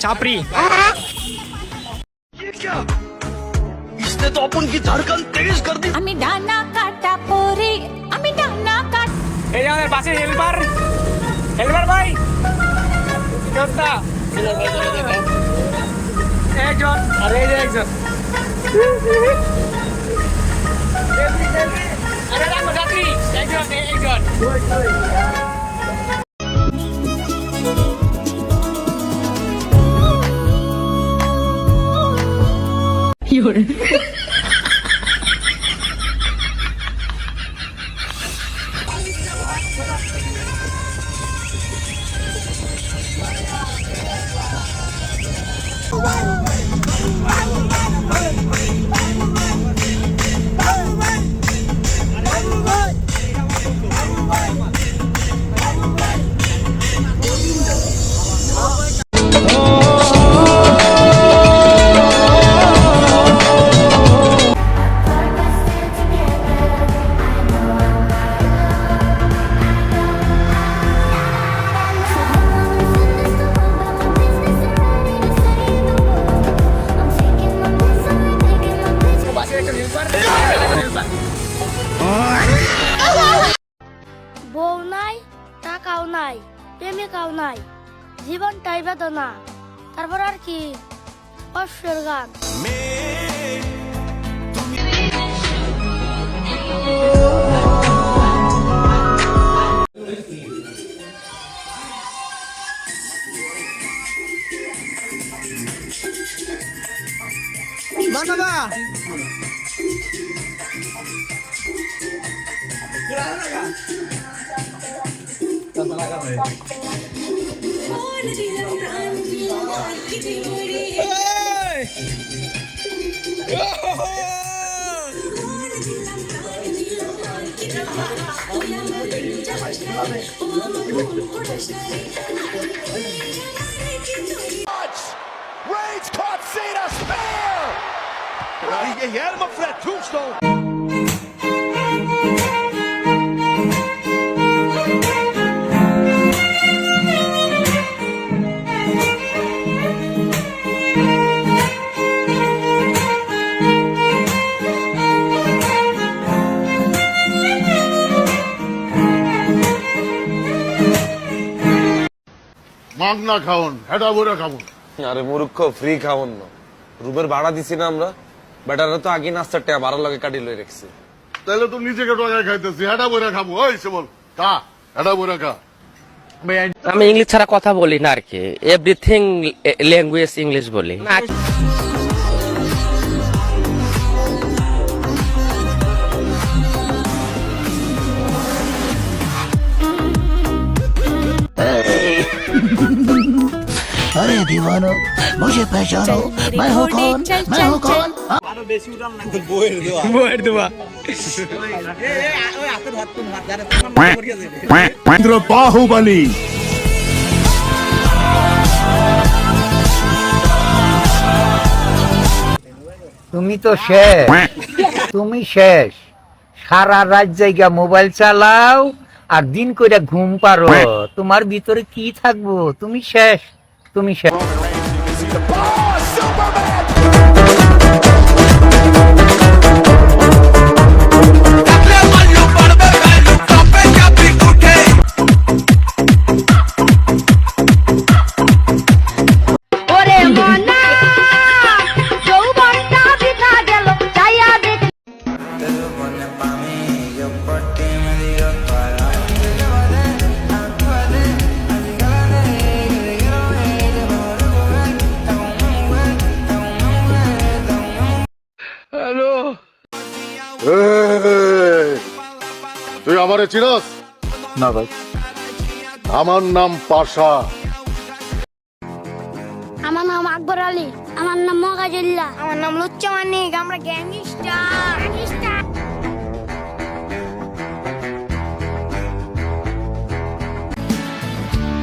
छापरी। ये क्या? इसने तो अपन की धड़कन तेज कर दी। আমি ডানা কাটা পরে আমি ডানা কাট এই যে আমাদের বাসের হেল্পার, হেল্পার ভাই কি অবস্থা? একজন আর এই যে একজন, আরে রাখো যাত্রী একজন একজন। বউ নাই, টাকাও নাই, প্রেমিকাও নাই, জীবনটাই বেদনা। তারপর আর কি অশ্বের গান। Reigns caught Cena spear. He had him up for that tombstone. মাগনা খাওন, হেডা বইরা খাবো। আরে মূর্খ, ফ্রি খাওন না। রুমের ভাড়া দিছি না আমরা, বেটারা তো আগে নাস্তার টাকা ভাড়া লগে কাটি লই রাখছি। তাহলে তো নিজেকে টাকায় খাইতেছি, হেডা বইরা খাবো। ওই সেবল খা, হেডা বইরা খা। আমি ইংলিশ ছাড়া কথা বলি না আর কি, এভরিথিং ল্যাঙ্গুয়েজ ইংলিশ বলি না। अरे दीवानो मुझे पहचानो मैं हूँ कौन मैं हूँ कौन বইয়ের দোয়া। বাহুবলী তুমি তো শেষ, তুমি শেষ। সারা রাত জায়গা মোবাইল চালাও আর দিন কইরা ঘুম পারো। তোমার ভিতরে কি থাকবো? তুমি শেষ, তুমি শেষ। তুই আমারে চিনস না ভাই, আমার নাম পাশা। আমার নাম আকবর আলী, আমার নাম মগাজুল্লাহ, আমার নাম লুচ্চা মানিক, আমরা গ্যাংস্টার।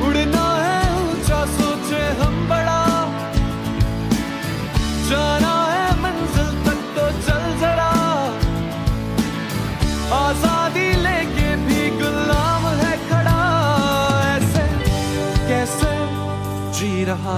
उड़ना है ऊंचा सोचे हम बड़ा, जाना है मंजिल तक तो चल जरा, आजादी लेके भी गुलाम है खड़ा, ऐसे कैसे जी रहा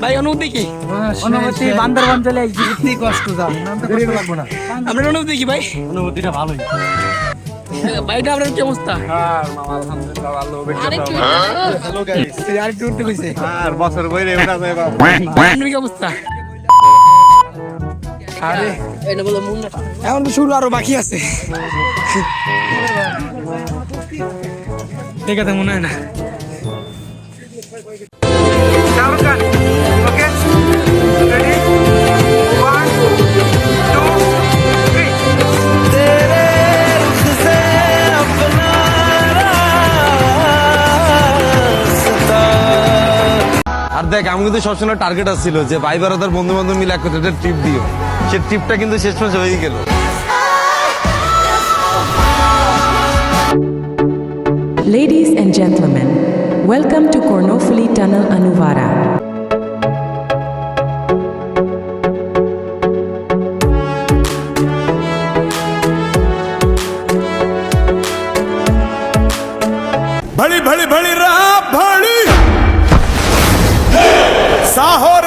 ভাই অনুভূতি কি? অনুভূতি বান্দরবান চলে আসছি, কি কষ্ট দাও, নাম তো কষ্ট লাগবে না। আপনার অনুভূতি কি ভাই? অনুভূতিটা ভালোই। ভাইটা আপনার কি অবস্থা? আর একটু উঠতে কইছে। আর বছর বইরে উঠা যায় বাবা। আপনার কি অবস্থা? আরে এখন তো শুরু আরো বাকি আছে। ঠিক আছে মনে হয় না। আর দেখ আমি কিন্তু সবসময় টার্গেট আসছিল যে ভাই বেড়াদার বন্ধু বান্ধব মিলে একটা ট্রিপ দিও, সে ট্রিপটা কিন্তু শেষ মাসে হয়ে গেল। Ladies and gentlemen, welcome to Kornofuli Tunnel Anuvara. भड़ी भड़ी भड़ी राह भड़ी साहोर